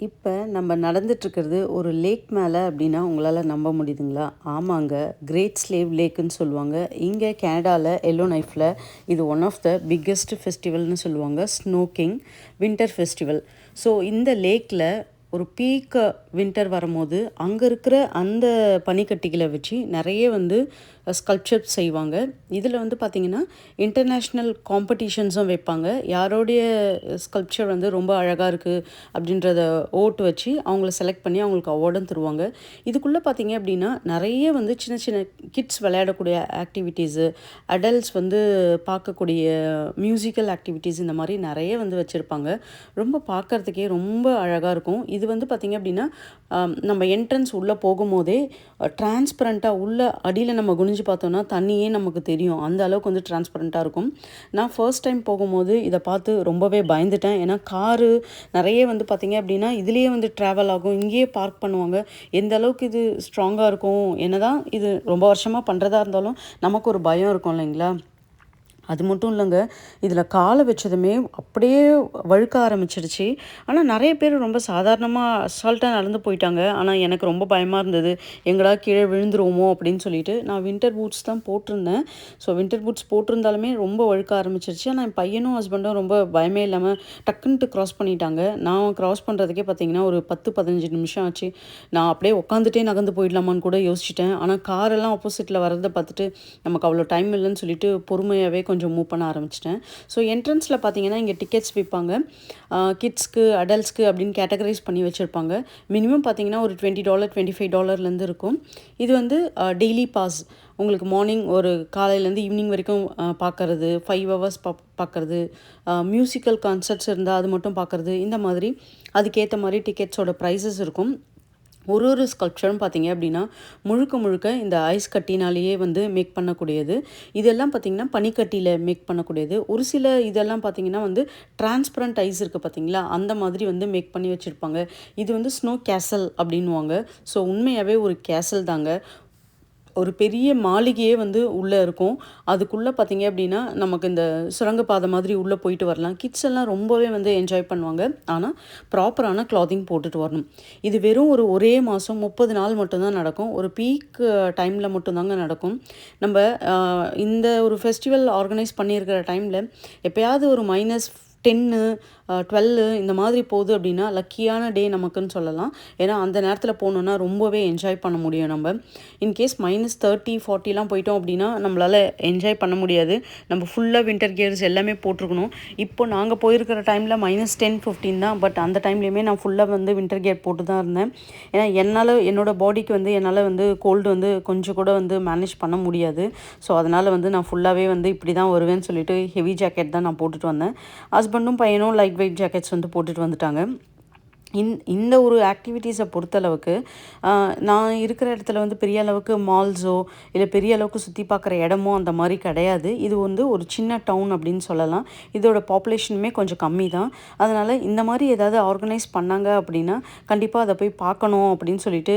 இப்ப நம்ம நடந்துட்டுருக்கிறது ஒரு லேக் மேல அப்படின்னா உங்களால நம்ப முடியுதுங்களா? ஆமாங்க. கிரேட் ஸ்லேவ் லேக்குன்னு சொல்லுவாங்க. இங்க கனடால எல்லோ நைஃப்ல இது ஒன் ஆஃப் த பிக்கெஸ்ட் ஃபெஸ்டிவல்னு சொல்லுவாங்க. Snow king winter festival. So இந்த லேக்ல ஒரு பீக் வின்டர் வரும்போது, அங்க இருக்கிற அந்த பனிக்கட்டிகள வச்சு நெறைய வந்து ஸ்கல்ப்சர் செய்வாங்க. இதில வந்து பார்த்தீங்கன்னா, இன்டர்நேஷ்னல் காம்படிஷன்ஸும் வைப்பாங்க. யாருடைய ஸ்கல்ப்சர் வந்து ரொம்ப அழகா இருக்கு அப்படின்றத ஓட்டு வச்சு அவங்கள செலக்ட் பண்ணி அவங்களுக்கு அவார்டும் தருவாங்க. இதுக்குள்ள பார்த்தீங்க அப்படின்னா, நெறைய வந்து சின்ன சின்ன கிட்ஸ் விளையாடக்கூடிய ஆக்டிவிட்டீஸு, அடல்ட்ஸ் வந்து பார்க்கக்கூடிய மியூசிக்கல் ஆக்டிவிட்டீஸ் இந்த மாரி நெறைய வந்து வச்சிருப்பாங்க. ரொம்ப பார்க்கறதுக்கே ரொம்ப அழகா இருக்கும். இது வந்து பார்த்தீங்க அப்படின்னா, நம்ம என்ட்ரன்ஸ் உள்ள போகும்போதே டிரான்ஸ்பரன்ட்டா உள்ள அடியில நம்ம குனிஞ்சு பார்த்தோம்னா, தண்ணியே நமக்கு தெரியும். அந்த அளவுக்கு வந்து டிரான்ஸ்பரன்ட்டா இருக்கும். நான் ஃபர்ஸ்ட் டைம் போகும்போது இத பார்த்து ரொம்பவே பயந்துட்டேன். ஏன்னா காரு நெறைய வந்து பார்த்தீங்க அப்படின்னா, இதுலயே வந்து ட்ராவல் ஆகும். இங்கேயே பார்க் பண்ணுவாங்க. எந்த அளவுக்கு இது ஸ்ட்ராங்கா இருக்கும். என்னதான் இது ரொம்ப வருஷமா பண்றதா இருந்தாலும், நமக்கு ஒரு பயம் இருக்கும் இல்லைங்களா? அது மட்டும் இல்லங்க. இதில கால வச்சதுமே அப்படியே வழுக்க ஆரம்பிச்சுடுச்சு. ஆனா நெறைய பேர் ரொம்ப சாதாரணமா அசால்ட்டா நடந்து போயிட்டாங்க. ஆனா எனக்கு ரொம்ப பயமா இருந்தது. எங்கடா கீழ விழுந்துருவோமோ அப்படின்னு சொல்லிட்டு, நான் வின்டர் பூட்ஸ் தான் போட்டிருந்தேன். ஸோ வின்டர் பூட்ஸ் போட்டிருந்தாலுமே ரொம்ப வழுக்க ஆரம்பிச்சுருச்சு. ஆனா என் பையனும், ஹஸ்பண்டும் ரொம்ப பயமே இல்லாம டக்குன்ட்டு கிராஸ் பண்ணிட்டாங்க. நான் கிராஸ் பண்றதுக்கே பார்த்தீங்கன்னா, ஒரு 10, 15 நிமிஷம் ஆச்சு. நான் அப்படியே உட்காந்துட்டே நகர்ந்து போயிடலாமான்னு கூட யோசிச்சுட்டேன். ஆனா காரெல்லாம் ஆப்போசிட்ல வர்றத பார்த்துட்டு, நமக்கு அவ்வளோ டைம் இல்லன்னு சொல்லிட்டு பொறுமையாவே கொஞ்சம் மூவ் பண்ண ஆரம்பிச்சுட்டேன். ஸோ என்ட்ரன்ஸ்ல பார்த்தீங்கன்னா, இங்க டிக்கெட்ஸ் விப்பாங்க. கிட்ஸ்க்கு, அடல்ட்ஸ்க்கு அப்படின்னு கேட்டகரைஸ் பண்ணி வச்சிருப்பாங்க. மினிமம் பார்த்தீங்கன்னா, ஒரு $20, $25லேருந்து இருக்கும். இது வந்து டெய்லி பாஸ். உங்களுக்கு மார்னிங் ஒரு காலையிலேருந்து ஈவினிங் வரைக்கும் பார்க்கறது, 5 ஹவர்ஸ் பார்க்கறது, மியூசிக்கல் கான்சர்ட்ஸ் இருந்தா அது மட்டும் பார்க்கறது, இந்த மாதிரி அதுக்கேத்த மாரி டிக்கெட்ஸோட ப்ரைஸஸ் இருக்கும். ஒரு ஸ்கல்ப்சரும் பார்த்தீங்க அப்படின்னா, முழுக்க முழுக்க இந்த ஐஸ் கட்டினாலேயே வந்து மேக் பண்ணக்கூடியது. இதெல்லாம் பார்த்தீங்கன்னா, பனிக்கட்டியில மேக் பண்ணக்கூடியது. ஒரு சில இதெல்லாம் பார்த்தீங்கன்னா வந்து டிரான்ஸ்பரன்ட் ஐஸ் இருக்கு பார்த்தீங்களா? அந்த மாதிரி வந்து மேக் பண்ணி வச்சிருப்பாங்க. இது வந்து ஸ்னோ கேசல் அப்படின்னுவாங்க. ஸோ உண்மையாவே ஒரு கேசல் தாங்க. ஒரு பெரிய மாளிகையே வந்து உள்ள இருக்கும். அதுக்குள்ள பார்த்தீங்க அப்படின்னா, நமக்கு இந்த சுரங்கப்பாதை மாதிரி உள்ள போயிட்டு வரலாம். கிட்ஸ் எல்லாம் ரொம்பவே வந்து என்ஜாய் பண்ணுவாங்க. ஆனா, ப்ராப்பரான கிளாத்திங் போட்டுட்டு வரணும். இது வெறும் ஒரே மாசம் 30 நாள் மட்டும் தான் நடக்கும். ஒரு பீக் டைம்ல மட்டும் தாங்க நடக்கும். நம்ப அ இந்த ஒரு ஃபெஸ்டிவல் ஆர்கனைஸ் பண்ணியிருக்கிற டைம்ல எப்பயாவது ஒரு -10 12 இந்த மாதிரி போகுது அப்படின்னா, லக்கியான டே நமக்குன்னு சொல்லலாம். ஏன்னா, அந்த நேரத்தில போனோம்னா ரொம்பவே என்ஜாய் பண்ண முடியும் நம்ப. இன்கேஸ் -30, 40லாம் போயிட்டோம் அப்படின்னா, நம்மளால என்ஜாய் பண்ண முடியாது. நம்ம ஃபுல்லா வின்டர் கியர்ஸ் எல்லாமே போட்டுருக்கணும். இப்போ நாங்க போயிருக்கிற டைம்ல -10, 15 தான். பட் அந்த டைம்லயுமே நான் ஃபுல்லா வந்து வின்டர் கியர் போட்டு தான் இருந்தேன். ஏன்னா, என்னோட பாடிக்கு வந்து என்னால வந்து கோல்டு வந்து கொஞ்சம் கூட வந்து மேனேஜ் பண்ண முடியாது. ஸோ, அதனால வந்து நான் ஃபுல்லாவே வந்து இப்படி தான் வருவேன்னு சொல்லிட்டு ஹெவி ஜாக்கெட் தான் நான் போட்டுட்டு வந்தேன். ஹஸ்பண்டும் பையனும் லைட் வெயிட் ஜாக்கெட்ஸ் வந்து போட்டுட்டு வந்துட்டாங்க. இந்த ஒரு ஆக்டிவிட்டீஸை பொறுத்தளவுக்கு நான் இருக்கிற இடத்துல வந்து பெரிய அளவுக்கு மால்ஸோ இல்லை பெரிய அளவுக்கு சுற்றி பார்க்குற இடமோ அந்த மாதிரி கிடையாது. இது வந்து ஒரு சின்ன டவுன் அப்படின்னு சொல்லலாம். இதோட பாப்புலேஷனுமே கொஞ்சம் கம்மி தான். அதனால் இந்த மாதிரி ஏதாவது ஆர்கனைஸ் பண்ணாங்க அப்படின்னா கண்டிப்பாக அதை போய் பார்க்கணும் அப்படின்னு சொல்லிட்டு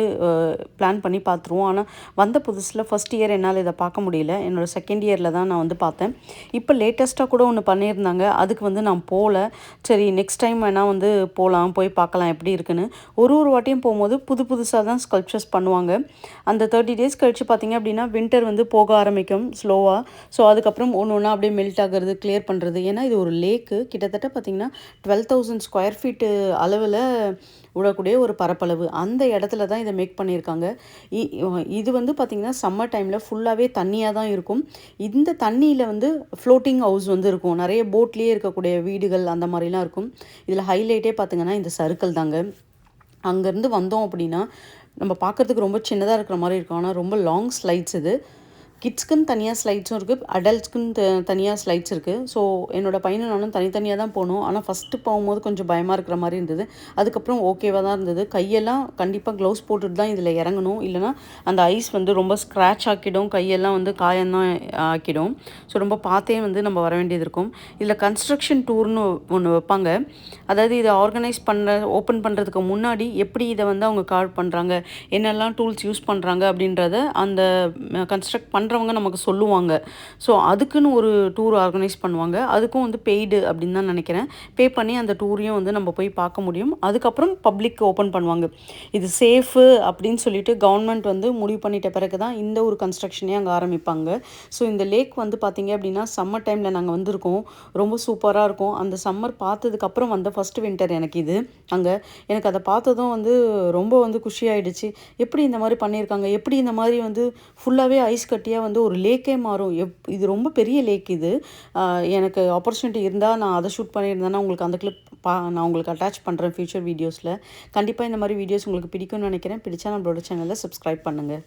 பிளான் பண்ணி பார்த்துருவோம். ஆனால் வந்த புதுசில் ஃபஸ்ட் இயர் என்னால் இதை பார்க்க முடியல. என்னோடய செகண்ட் இயரில் தான் நான் வந்து பார்த்தேன். இப்போ லேட்டஸ்ட்டாக கூட ஒன்று பண்ணியிருந்தாங்க. அதுக்கு வந்து நான் போகல. சரி நெக்ஸ்ட் டைம் வேணால் வந்து போய் பார்க்கலாம் எப்படி இருக்குன்னு. ஒரு வாட்டியும் போகும்போது புதுசா தான் ஸ்கல்ப்சர்ஸ் பண்ணுவாங்க. அந்த 30 டேஸ் கழிச்சு பார்த்தீங்க அப்படின்னா, வின்டர் வந்து போக ஆரம்பிக்கும் ஸ்லோவா. ஸோ அதுக்கப்புறம் ஒண்ணு ஒண்ணா அப்படியே மெல்ட் ஆகுறது, கிளியர் பண்ணுறது. ஏன்னா இது ஒரு லேக்கு. கிட்டத்தட்ட பார்த்தீங்கன்னா 12,000 ஸ்கொயர் ஃபீட்டு அளவில் விடக்கூடிய ஒரு பரப்பளவு. அந்த இடத்துல தான் இதை மேக் பண்ணியிருக்காங்க. இ இது வந்து பார்த்தீங்கன்னா, சம்மர் டைமில் ஃபுல்லாகவே தண்ணியா தான் இருக்கும். இந்த தண்ணியில வந்து ஃப்ளோட்டிங் ஹவுஸ் வந்து இருக்கும். நிறைய போட்லேயே இருக்கக்கூடிய வீடுகள் அந்த மாதிரிலாம் இருக்கும். இதில் ஹைலைட்டே பார்த்தீங்கன்னா, இந்த சறுக்கல் தாங்க. அங்கேருந்து வந்தோம் அப்படின்னா, நம்ம பார்க்கறதுக்கு ரொம்ப சின்னதா இருக்கிற மாரி இருக்கும். ஆனா ரொம்ப லாங் ஸ்லைட்ஸ் இது. கிட்ஸ்க்குன்னு தனியா ஸ்லைட்ஸும் இருக்கு. அடல்ட்ஸ்க்குன்னு தனியா ஸ்லைட்ஸ் இருக்கு. ஸோ என்னோட பையனும் நானும் தனித்தனியா தான் போனோம். ஆனா ஃபர்ஸ்ட்டு போகும்போது கொஞ்சம் பயமா இருக்கிற மாரி இருந்தது. அதுக்கப்புறம் ஓகேவா தான் இருந்தது. கையெல்லாம் கண்டிப்பா க்ளவுஸ் போட்டுட்டு தான் இதில இறங்கணும். இல்லன்னா அந்த ஐஸ் வந்து ரொம்ப ஸ்க்ராட்ச் ஆக்கிடும். கையெல்லாம் வந்து காயம் தான் ஆக்கிடும். ஸோ ரொம்ப பார்த்தே வந்து நம்ம வர வேண்டியது இருக்கும். இதில கன்ஸ்ட்ரக்ஷன் டூர்ன்னு ஒண்ணு வைப்பாங்க. அதாவது இத ஆர்கனைஸ் ஓப்பன் பண்ணுறதுக்கு முன்னாடி எப்படி இத வந்து அவங்க கால் பண்ணுறாங்க, என்னெல்லாம் டூல்ஸ் யூஸ் பண்ணுறாங்க அப்படின்றத அந்த கன்ஸ்ட்ரக்ட் பண்ணுற பண்ணுறவங்க நமக்கு சொல்லுவாங்க. ஸோ அதுக்குன்னு ஒரு டூர் ஆர்கனைஸ் பண்ணுவாங்க. அதுக்கும் வந்து பெய்டு அப்படின்னு தான் நினைக்கிறேன். பே பண்ணி அந்த டூரையும் வந்து நம்ம போய் பார்க்க முடியும். அதுக்கப்புறம் பப்ளிக் ஓப்பன் பண்ணுவாங்க. இது சேஃபு அப்படின்னு சொல்லிட்டு கவர்மெண்ட் வந்து முடிவு பண்ணிட்ட பிறகு தான் இந்த ஒரு கன்ஸ்ட்ரக்ஷனே அங்கே ஆரம்பிப்பாங்க. ஸோ இந்த லேக் வந்து பார்த்தீங்க அப்படின்னா சம்மர் டைமில் நாங்கள் வந்திருக்கோம். ரொம்ப சூப்பராக இருக்கும். அந்த சம்மர் பார்த்ததுக்கப்புறம் வந்த ஃபர்ஸ்ட் வின்டர் எனக்கு இது அங்கே. எனக்கு அதை பார்த்ததும் வந்து ரொம்ப வந்து குஷியாயிடுச்சு. எப்படி இந்த மாதிரி பண்ணியிருக்காங்க? எப்படி இந்த மாதிரி வந்து ஃபுல்லாகவே ஐஸ் கட்டியாக வந்து ஒரு லேக்கே மாறும்? இது ரொம்ப பெரிய லேக் இது. எனக்கு ஆப்பர்ச்சுனிட்டி இருந்தால் நான் அதை ஷூட் பண்ணியிருந்தேன்னா உங்களுக்கு அந்த கிளிப் நான் உங்களுக்கு அட்டாச் பண்ணுறேன் ஃபியூச்சர் வீடியோஸில். கண்டிப்பாக இந்த மாதிரி வீடியோஸ் உங்களுக்கு பிடிக்கும்னு நினைக்கிறேன். பிடிச்சா நம்மளோட சேனலை சப்ஸ்கிரைப் பண்ணுங்கள்.